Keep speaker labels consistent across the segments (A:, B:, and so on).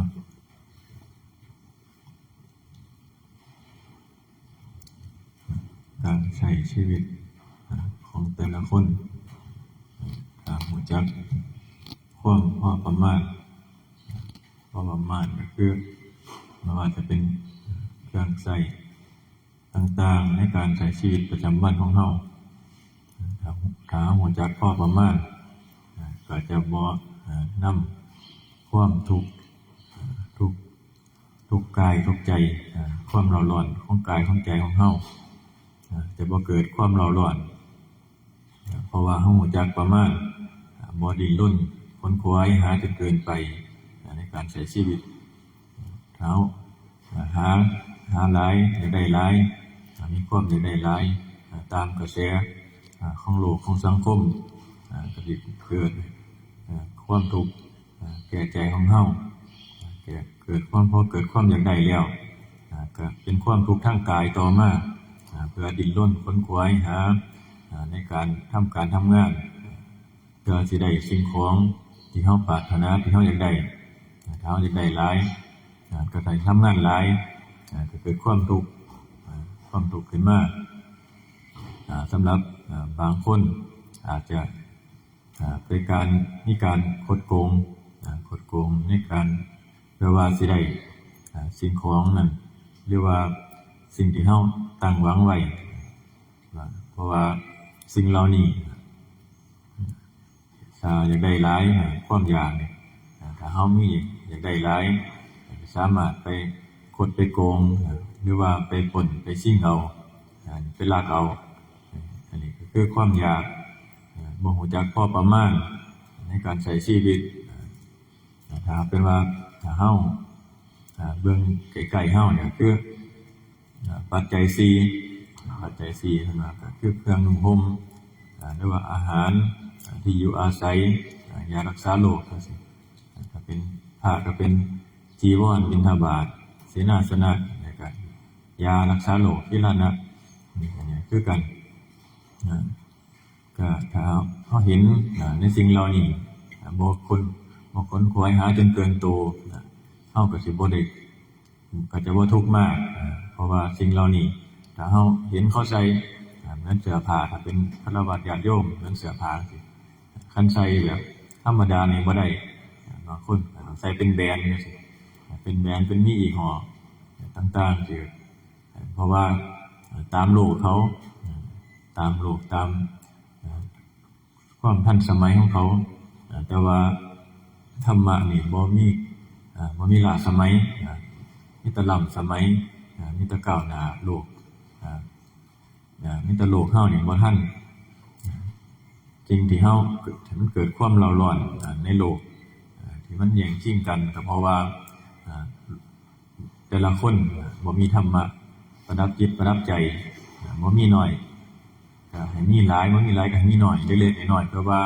A: นาะการใช้ชีวิตของแต่ละคนรู้จักความพอประมาณก็คือไม่ว่าจะเป็นเครื่องใช้ต่างๆในการใช้ชีวิตประจำวันของเราถ้ารู้จักพอประมาณก็จะบ่นำความทุกข์กายทุกข์ใจความเร่าร้อนของกายของใจของเราจะบ่เกิดความเร่าร้อนเพราะว่าเรารู้จักประมาณบ่ดิ้นรนขวนขวายหาจนเกินไปในการใช้ชีวิตเราหาหลายอยากได้หลายมีความอยากได้หลายตามกระแสของโลกของสังคมก็สิเกิดความทุกข์แก่ใจของเราเกิดความอยากได้แล้วก็เป็นความทุกข์ทางกายต่อมาเพื่อดิ้นรนขวนขวายหาในการทำงานเพื่อสิได้สิ่งของที่เราปรารถนาที่เราอยากได้ถ้าเราอยากได้หลายก็ได้ทำงานหลายก็เกิดความทุกข์ขึ้นมาสำหรับบางคนอาจจะเป็นมีการคดโกงในการเพื่อว่าสิได้สิ่งของนั้นหรือว่าสิ่งที่เราตั้งหวังไว้เพราะว่าสิ่งเหล่านี้อยากได้หลายความอยากถ้าเรามีอยากได้หลายสามารถไปคดไปโกงหรือว่าไปปล้นไปชิงเอาไปลักเอาอันนี้ก็คือความอยากบ่รู้จักพอประมาณในการใช้ชีวิตถ้าเป็นว่าถ้าเฮาเบิ่งใกล้ๆเฮาเนี่ยคือปัจจัย4ขึ้นมาก็คือเครื่องนุ่งห่มหรือว่าอาหารที่อยู่อาศัยยารักษาโรคจังซี่ถ้าเป็นผ้าก็เป็นจีวรบิณฑบาตเสนาสนะแล้วก็ยารักษาโรคที่ละนะนี่คือกันก็ถ้าเฮาเห็นในสิ่งเหล่านี้บ่ค้นคว้าหาจนเกินตัวเฮาก็สิบ่ได้ก็จะบ่ทุกข์มากเพราะว่าสิ่งเหล่านี้ถ้าเฮาเห็นเขาใส่เหมือนเสื้อผ้าถ้าเป็นฆราวาสญาติโยมเหมือนเสื้อผ้าจังซี่คันใส่แบบธรรมดานี่บ่ได้บางคนใส่เป็นแบรนด์จังซี่เป็นแบรนด์เป็นมียี่ห้อต่างๆที่เพราะว่าตามโลกเขาตามความทันสมัยของเขาแต่ว่าธรรมะนี่บ่มีล้าสมัยมีแต่ล้ำสมัยมีแต่ก้าวหน้าโลกมีแต่โลกเฮานี่บ่ทันจริงที่เฮามันเกิดความเร่าร้อนในโลกที่มันแย่งชิงกันก็เพราะว่าแต่ละคนบ่มีธรรมะประดับจิตประดับใจบ่มีน้อยก็ให้มีหลายบ่มีหลายก็ให้มีน้อยเล็กๆน้อยๆเพื่อว่า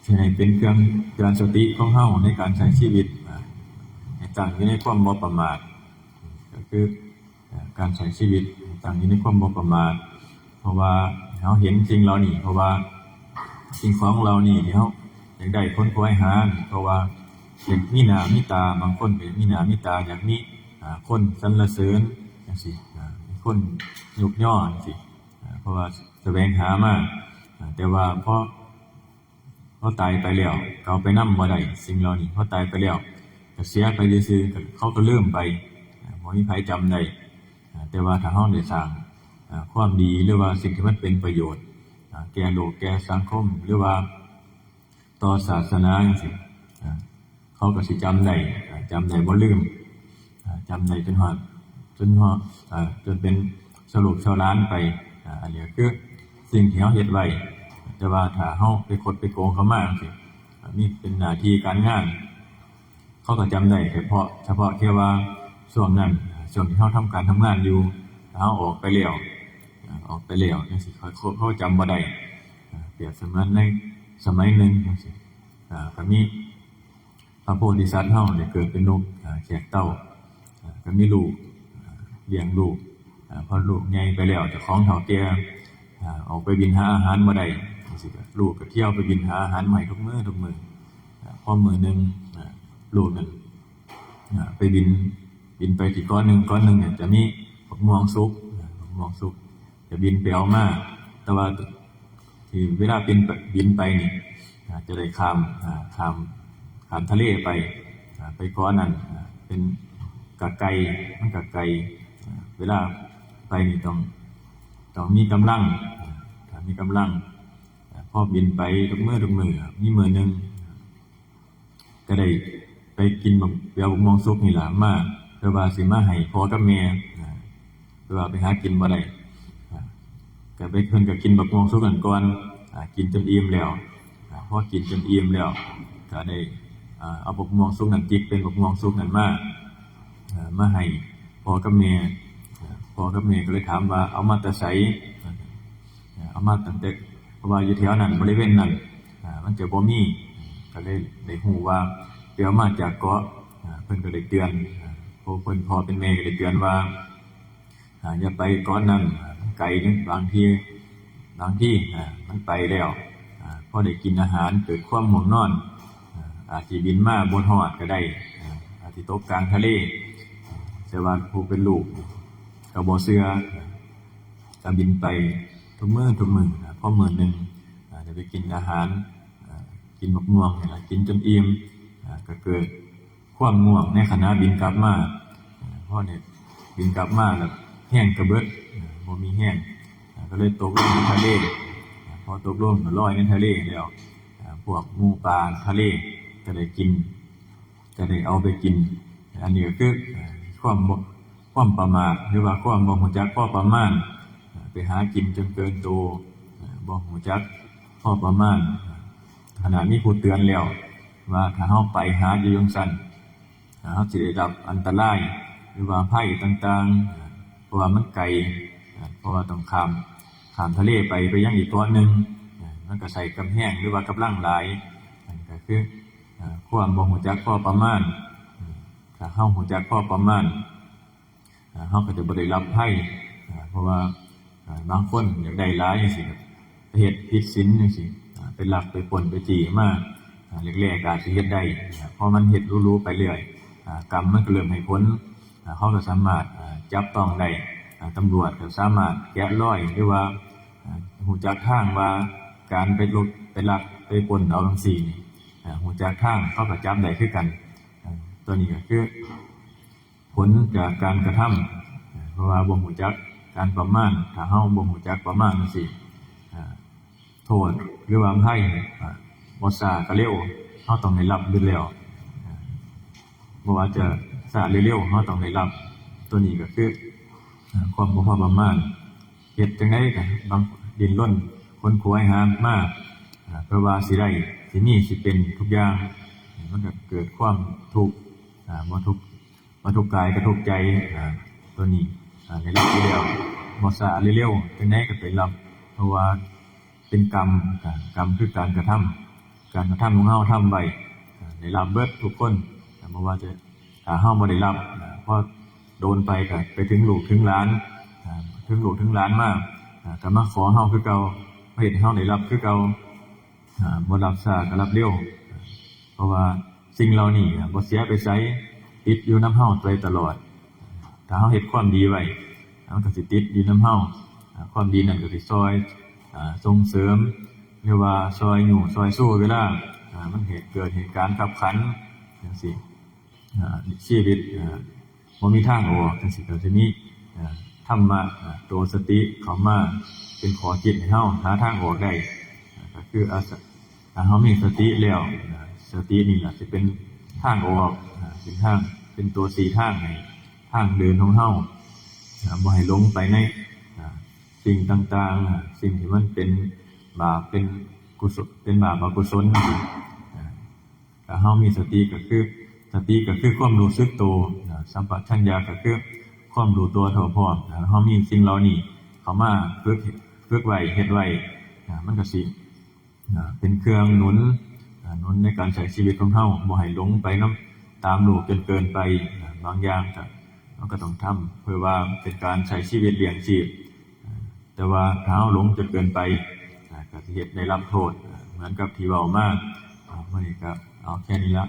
A: สิให้เป็นเครื่องเตือนสติของเฮาในการใช้ชีวิตให้ตั้งอยู่ในความบ่ประมาทก็คือการใช้ชีวิตตั้งอยู่ในความบ่ประมาทเพราะว่าเฮาเห็นสิ่งเหล่านี้เพราะว่าสิ่งของเรานี่ที่เฮาอยากได้ค้นคว้าหาเพราะว่าอยากมีหน้ามีตาบางคนก็มีหน้ามีตาอยากมีคนสรรเสริญจังซี่คนยกย่อจังซี่เพราะว่าแสวงหามาแต่ว่าพอตายไปแล้วเขาไปนำบ่ได้สิ่งเหล่านี้พอตายไปแล้วก็เสียไปซื่อๆเขาก็ลืมไปบ่มีใครจำได้แต่ว่าถ้าเฮาได้สร้างความดีหรือว่าสิ่งที่มันเป็นประโยชน์แก่โลกแก่สังคมหรือว่าต่อศาสนาจังซี่เขาก็สิจำได้บ่ลืมจำได้จนเป็นสรุปชาวล้านไปอันนี้คือสิ่งที่เฮาเฮ็ดไว้แต่ว่าถ้าเฮาไปคดไปโกงเขามาจังซี่มีเป็นหน้าที่การงานเขาก็จำได้เฉพาะแค่ว่าช่วงนั้นช่วงที่เฮาทำการทำงานอยู่ถ้าเฮาออกไปแล้วจังซี่เขาจำบ่ได้เปรียบเสมือนในสมัยหนึ่งจังซี่ก็มีพระโพธิสัตว์เฮาได้เกิดเป็นนกแขกเต้าก็มีลูกเลี้ยงลูกพอลูกใหญ่ไปแล้วเจ้าของเฒ่าแก่ออกไปบินหาอาหารบ่ได้จังซี่ก็ลูกก็เที่ยวไปบินหาอาหารใหม่ทุกมื้อพอมื้อนึงลูกนั้น ไปบินไปที่ก้อนหนึ่งเนี่ยจะมีบักม่วงสุกจะบินไปเอามาแต่ว่าที่เวลาบินไปนี่จะได้ข้ามทะเลไปก้อนนั้นเป็นกะไก่มันกะไก่เวลาไปนี่ต้องมีกำลังถ้ามีกำลังพอบินไปทุกมื้อมีมื้อนึงก็ได้ไปกินบักม่วงสุกนี่ล่ะมาเพื่อว่าสิมาให้พ่อกับแม่เพื่อว่าไปหากินบ่ได้ก็ไปเพิ่นก็กินบักม่วงสุกกันก่อนกินจนอิ่มแล้วพอกินจนอิ่มแล้วก็ได้เอาบักม่วงสุกนั้นจิกเป็นบักม่วงสุกนั้นมาให้พ่อกับแม่ก็เลยถามว่าเอามาแต่ไสเอามาตั้งแต่เพราะว่าอยู่แถวนั้นบริเวณนั้นมันจะบ่มีก็เลยได้ฮู้ว่าไปเอามาจากเกาะเพิ่นก็ได้เตือนพ่อเป็นแม่ก็ได้เตือนว่าอย่าไปเกาะนั้นไกลนึงบางทีมันไปแล้วพอได้กินอาหารเกิดความง่วงนอนอาจสิบินมาบ่ฮอดก็ได้อาจสิตกกลางทะเลแต่ว่าผู้เป็นลูกก็บ่เชื่อก็บินไปทุกมื้อพอมื้อนึงได้ไปกินอาหารกินบักม่วงนี่ล่ะกินจนอิ่มก็เกิดความง่วงในขณะบินกลับมาพอเนี่ยบินกลับมาแล้วแห้งกระเบิดบ่มีแห้งก็เลยตกลงในทะเลพอตกลงก็ลอยในทะเลแล้วพวกหมูปลาทะเลก็ได้กินก็ได้เอาไปกินอันนี้ก็คือความประมาทหรือว่าความบ่รู้จักพอประมาณไปหากินจนเกินตัวบ่รู้จักพอประมาณขณะนี้ผู้เตือนแล้วว่าถ้าเฮาไปหาอยู่จังซั่นเฮาสิได้รับอันตรายหรือว่าภัยต่างๆเพราะว่ามันไกลเพราะว่าต้องข้ามทะเลไปยังอีกเกาะนึงมันก็ใส่กำแพงหรือว่ากำลังหลายนั่นก็คือความบ่รู้จักพอประมาณถ้าเฮารู้จักพอประมาณเฮาก็จะบ่ได้รับภัยเพราะว่าบางคนอยากได้หลายจังซี่ไปเฮ็ดผิดศีลจังซี่ไปลักไปปล้นไปจี้มาแรกๆก็อาจสิเฮ็ดได้พอมันเฮ็ดรู้ๆไปเรื่อยกรรมมันก็เริ่มให้ผลเฮาก็สามารถจับต้องได้ตำรวจก็สามารถแกะรอยหรือว่ารู้จักทางว่าการไปลบไปลักไปปล้นเอาจังซี่นี่รู้จักทางเขาก็จับได้คือกันตัวนี้ก็คือผลจากการกระทำเพราะว่าบ่รู้จักการประมาณถ้าเฮาบ่รู้จักประมาณจังซี่โทษหรือว่าภัยบ่ช้าก็เร็วเฮาต้องได้รับอยู่แล้วบ่ว่าจะช้าหรือเร็วเฮาต้องได้รับตัวนี้ก็คือความบ่พอประมาณเฮ็ดจังได๋ก็บางดิ้นรนค้นคว้าหามาเพื่อว่าสิได้สิมีสิเป็นทุกอย่างมันก็เกิดความทุกข์บ่ทุกข์กายก็ทุกข์ใจตัวนี้ได้รับอยู่แล้วบ่ช้าหรือเร็วจังได๋ก็ได้รับเพราะว่าเป็นกรรมคือการกระทำของเฮาทำไว้ได้รับเบิดทุกคนบ่ว่าจะถ้าเฮาบ่ได้รับพอโดนไปก็ไปถึงลูกถึงหลานมาก็มาขอเฮาคือเก่าเฮ็ดให้เฮาได้รับคือเก่าบ่รับช้าก็รับเร็วเพราะว่าสิ่งเหล่านี้บ่เสียไปไสติดอยู่นำเฮาไปตลอดถ้าเฮาเฮ็ดความดีไว้มันก็สิติดอยู่นำเฮาความดีนั่นก็สิช่วยส่งเสริมหรือว่าช่วยอยู่ช่วยสู้เวลามันเกิดเหตุการณ์ขับขันจังซี่ชีวิตบ่มีทางออกจังซี่ก็สิมีธรรมะตัวสติเข้ามาเป็นข้อคิดให้เฮาหาทางออกได้ก็คือถ้าเฮามีสติแล้วสตินี่ล่ะสิเป็นทางออกเป็นตัวสีทางให้ทางเดินของเฮาบ่ให้หลงไปในสิ่งต่างๆสิ่งที่มันเป็นบาปเป็นกุศลเป็นบาปอกุศลถ้าเฮามีสติก็คือความรู้สึกตัวสัมปชัญญะก็คือความรู้ตัวทั่วพร้อมเฮามีสิ่งเหล่านี้เข้ามาฝึกไว้เฮ็ดไว้มันก็สิเป็นเครื่องหนุนในการใช้ชีวิตของเฮาบ่ให้หลงไปนำตามโลกจนเกินไปบางอย่างก็ต้องทำเพื่อว่าเป็นการใช้ชีวิตเลี้ยงชีพแต่ว่าถ้าเฮาหลงจนเกินไปก็สิเฮ็ดได้รับโทษเหมือนกับที่เว้ามามื้อนี้ก็เอาแค่นี้ละ